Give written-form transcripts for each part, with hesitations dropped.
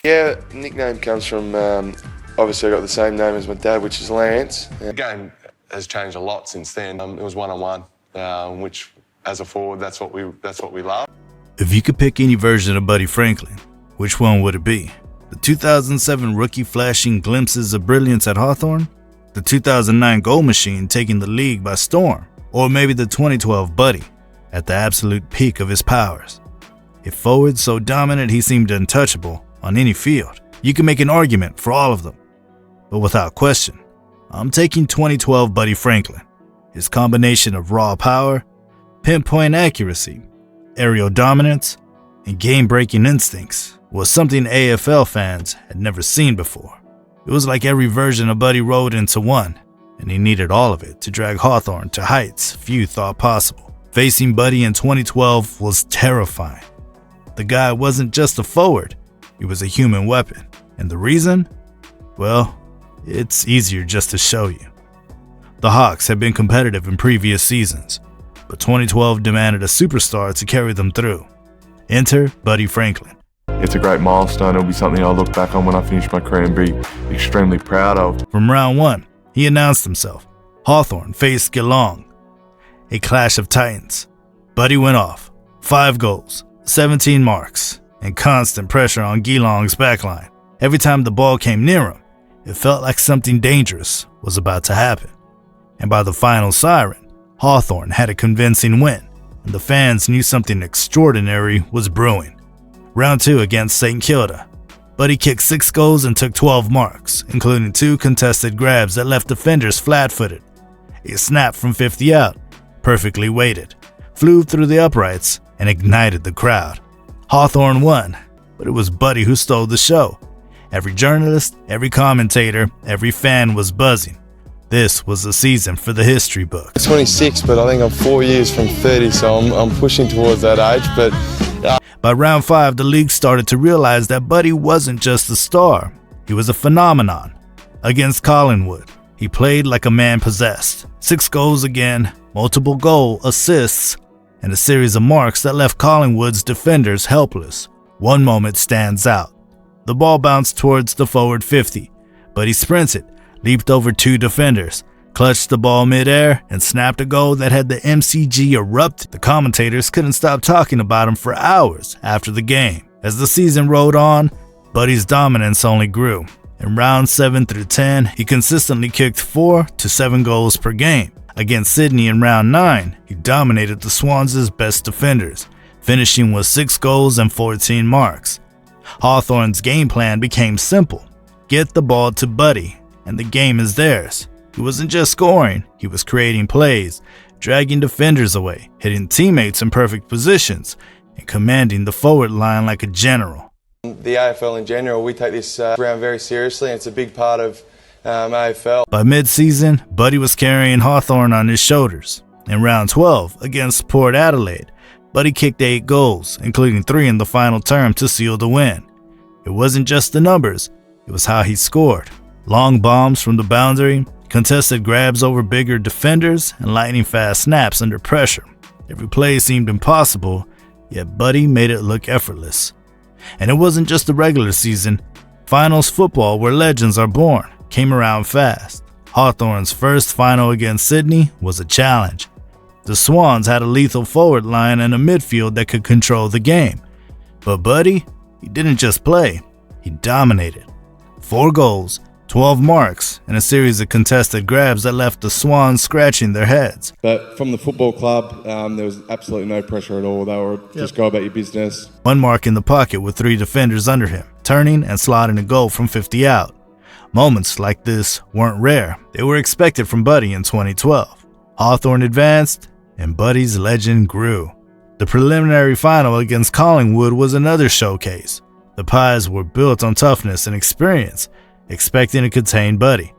Yeah, nickname comes from, obviously I got the same name as my dad, which is Lance. The game has changed a lot since then. It was one-on-one, which as a forward, that's what we love. If you could pick any version of Buddy Franklin, which one would it be? The 2007 rookie flashing glimpses of brilliance at Hawthorn? The 2009 goal machine taking the league by storm? Or maybe the 2012 Buddy at the absolute peak of his powers? If forward so dominant he seemed untouchable on any field, you can make an argument for all of them. But without question, I'm taking 2012 Buddy Franklin. His combination of raw power, pinpoint accuracy, aerial dominance, and game-breaking instincts was something AFL fans had never seen before. It was like every version of Buddy rolled into one, and he needed all of it to drag Hawthorn to heights few thought possible. Facing Buddy in 2012 was terrifying. The guy wasn't just a forward, he was a human weapon. And the reason? Well, it's easier just to show you. The Hawks had been competitive in previous seasons, but 2012 demanded a superstar to carry them through. Enter Buddy Franklin. It's a great milestone. It'll be something I'll look back on when I finish my career and be extremely proud of. From round one, he announced himself. Hawthorn faced Geelong. A clash of titans. Buddy went off. 5 goals, 17 marks, and constant pressure on Geelong's backline. Every time the ball came near him, it felt like something dangerous was about to happen. And by the final siren, Hawthorn had a convincing win, and the fans knew something extraordinary was brewing. Round 2 against St. Kilda. Buddy kicked 6 goals and took 12 marks, including 2 contested grabs that left defenders flat-footed. A snap from 50 out, perfectly weighted, flew through the uprights and ignited the crowd. Hawthorn won, but it was Buddy who stole the show. Every journalist, every commentator, every fan was buzzing. This was a season for the history books. 26, but I think I'm 4 years from 30, so I'm pushing towards that age. But by round 5, the league started to realize that Buddy wasn't just a star, he was a phenomenon. Against Collingwood, he played like a man possessed. 6 goals again, multiple goal assists, and a series of marks that left Collingwood's defenders helpless. One moment stands out. The ball bounced towards the forward 50, but he sprinted, leaped over 2 defenders, clutched the ball midair, and snapped a goal that had the MCG erupt. The commentators couldn't stop talking about him for hours after the game. As the season rolled on, Buddy's dominance only grew. In rounds 7 through 10, he consistently kicked 4 to 7 goals per game. Against Sydney in round 9, he dominated the Swans' best defenders, finishing with 6 goals and 14 marks. Hawthorn's game plan became simple. Get the ball to Buddy, and the game is theirs. He wasn't just scoring, he was creating plays, dragging defenders away, hitting teammates in perfect positions, and commanding the forward line like a general. the AFL in general, we take this round very seriously, and it's a big part of AFL. By mid-season, Buddy was carrying Hawthorn on his shoulders. In round 12, against Port Adelaide, Buddy kicked 8 goals, including 3 in the final term to seal the win. It wasn't just the numbers, it was how he scored. Long bombs from the boundary, contested grabs over bigger defenders, and lightning-fast snaps under pressure. Every play seemed impossible, yet Buddy made it look effortless. And it wasn't just the regular season. Finals football, where legends are born, came around fast. Hawthorn's first final against Sydney was a challenge. The Swans had a lethal forward line and a midfield that could control the game. But Buddy, he didn't just play, he dominated. 4 goals, 12 marks, and a series of contested grabs that left the Swans scratching their heads. But from the football club, there was absolutely no pressure at all. They were just go about your business. 1 mark in the pocket with 3 defenders under him, turning and slotting a goal from 50 out. Moments like this weren't rare. They were expected from Buddy in 2012. Hawthorn advanced, and Buddy's legend grew. The preliminary final against Collingwood was another showcase. The Pies were built on toughness and experience, expecting to contain Buddy.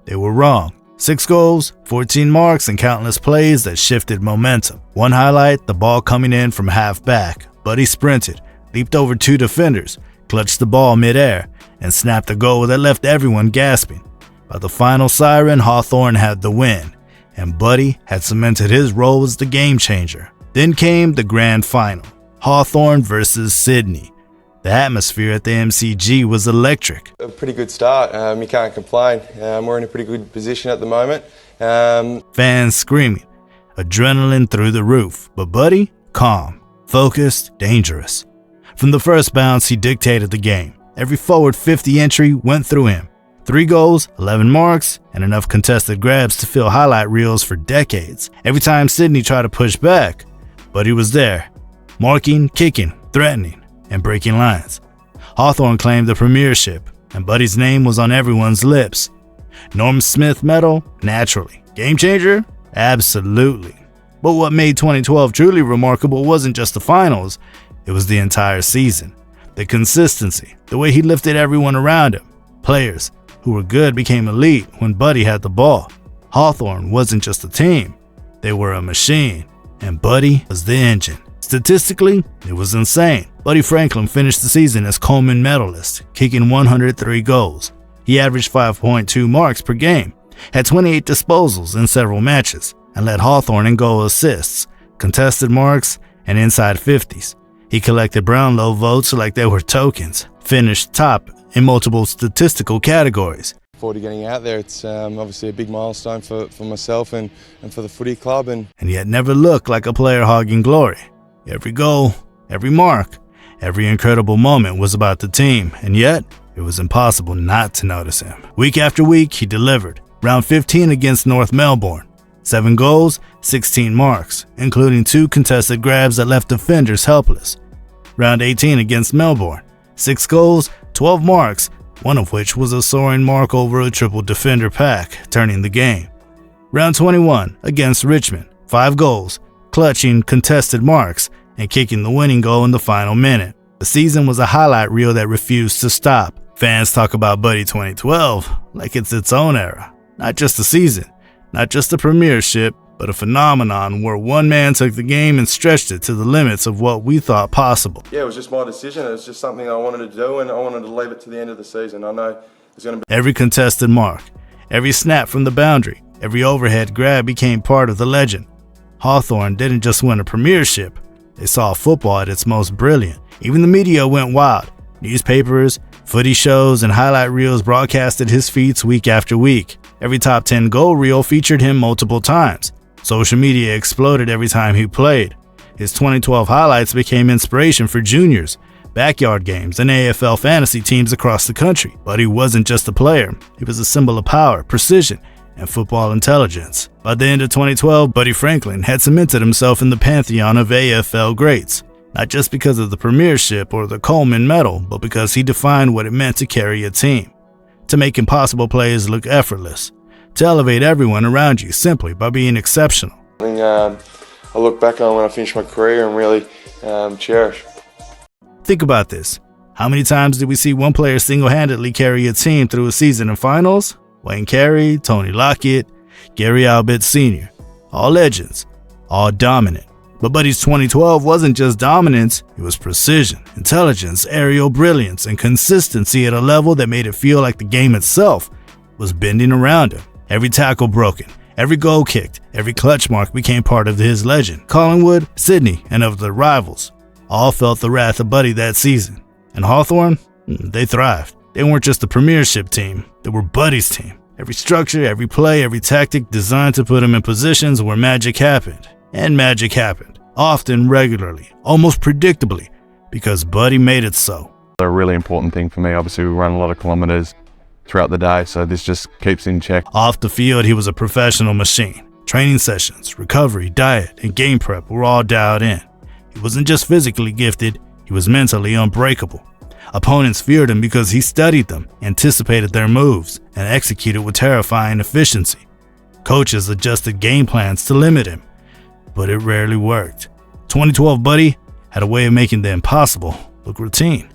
They were wrong. 6 goals, 14 marks, and countless plays that shifted momentum. One highlight, the ball coming in from half back. Buddy sprinted, leaped over 2 defenders, clutched the ball midair, and snapped a goal that left everyone gasping. By the final siren, Hawthorn had the win, and Buddy had cemented his role as the game changer. Then came the grand final, Hawthorn versus Sydney. The atmosphere at the MCG was electric. A pretty good start. You can't complain. We're in a pretty good position at the moment. Fans screaming, adrenaline through the roof, but Buddy, calm, focused, dangerous. From the first bounce, he dictated the game. Every forward 50 entry went through him. 3 goals, 11 marks, and enough contested grabs to fill highlight reels for decades. Every time Sydney tried to push back, Buddy was there, marking, kicking, threatening, and breaking lines. Hawthorn claimed the premiership, and Buddy's name was on everyone's lips. Norm Smith medal? Naturally. Game changer? Absolutely. But what made 2012 truly remarkable wasn't just the finals, it was the entire season. The consistency, the way he lifted everyone around him. Players who were good became elite when Buddy had the ball. Hawthorn wasn't just a team, they were a machine, and Buddy was the engine. Statistically, it was insane. Buddy Franklin finished the season as Coleman medalist, kicking 103 goals. He averaged 5.2 marks per game, had 28 disposals in several matches, and led Hawthorn in goal assists, contested marks, and inside 50s. He collected Brownlow votes like they were tokens, finished top in multiple statistical categories. Forward to getting out there, it's obviously a big milestone for myself and for the footy club. And yet never looked like a player hogging glory. Every goal, every mark, every incredible moment was about the team, and yet it was impossible not to notice him. Week after week, he delivered. Round 15 against North Melbourne. 7 goals, 16 marks, including 2 contested grabs that left defenders helpless. Round 18 against Melbourne. 6 goals, 12 marks, one of which was a soaring mark over a triple defender pack, turning the game. Round 21 against Richmond. 5 goals, clutching contested marks, and kicking the winning goal in the final minute. The season was a highlight reel that refused to stop. Fans talk about Buddy 2012 like it's its own era. Not just a season, not just a premiership, but a phenomenon where one man took the game and stretched it to the limits of what we thought possible. yeah, it was just my decision. It was just something I wanted to do, and I wanted to leave it to the end of the season. I know there's going to be Every contested mark, every snap from the boundary, every overhead grab became part of the legend. Hawthorn didn't just win a premiership, they saw football at its most brilliant. Even the media went wild. Newspapers, footy shows, and highlight reels broadcasted his feats week after week. Every top 10 goal reel featured him multiple times. Social media exploded every time he played. His 2012 highlights became inspiration for juniors, backyard games, and AFL fantasy teams across the country. But he wasn't just a player, he was a symbol of power, precision, and football intelligence. By the end of 2012, Buddy Franklin had cemented himself in the pantheon of AFL greats, not just because of the premiership or the Coleman medal, but because he defined what it meant to carry a team, to make impossible plays look effortless, to elevate everyone around you simply by being exceptional. I look back on when I finished my career and really cherish. Think about this. How many times did we see one player single-handedly carry a team through a season in finals? Wayne Carey, Tony Lockett, Gary Albert Sr. All legends, all dominant. But Buddy's 2012 wasn't just dominance, it was precision, intelligence, aerial brilliance, and consistency at a level that made it feel like the game itself was bending around him. Every tackle broken, every goal kicked, every clutch mark became part of his legend. Collingwood, Sydney, and of their rivals all felt the wrath of Buddy that season. And Hawthorn, they thrived. They weren't just a premiership team, they were Buddy's team. Every structure, every play, every tactic designed to put him in positions where magic happened. And magic happened, often regularly, almost predictably, because Buddy made it so. A really important thing for me. Obviously, we run a lot of kilometres throughout the day, so this just keeps in check. Off the field, he was a professional machine. Training sessions, recovery, diet, and game prep were all dialed in. He wasn't just physically gifted, he was mentally unbreakable. Opponents feared him because he studied them, anticipated their moves, and executed with terrifying efficiency. Coaches adjusted game plans to limit him, but it rarely worked. 2012 Buddy had a way of making the impossible look routine.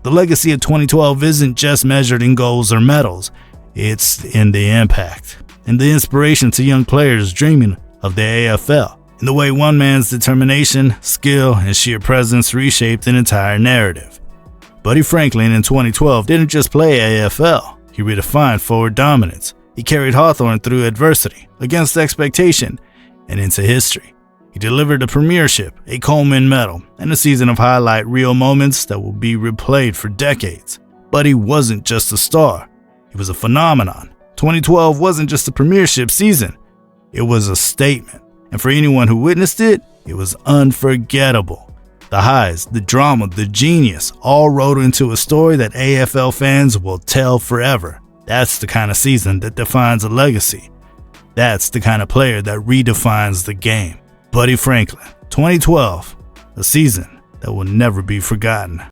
The legacy of 2012 isn't just measured in goals or medals, it's in the impact, and the inspiration to young players dreaming of the AFL, in the way one man's determination, skill, and sheer presence reshaped an entire narrative. Buddy Franklin in 2012 didn't just play AFL, he redefined forward dominance. He carried Hawthorn through adversity, against expectation, and into history. He delivered a premiership, a Coleman medal, and a season of highlight reel moments that will be replayed for decades. But he wasn't just a star. He was a phenomenon. 2012 wasn't just a premiership season. It was a statement. And for anyone who witnessed it, it was unforgettable. The highs, the drama, the genius, all rolled into a story that AFL fans will tell forever. That's the kind of season that defines a legacy. That's the kind of player that redefines the game. Buddy Franklin, 2012, a season that will never be forgotten.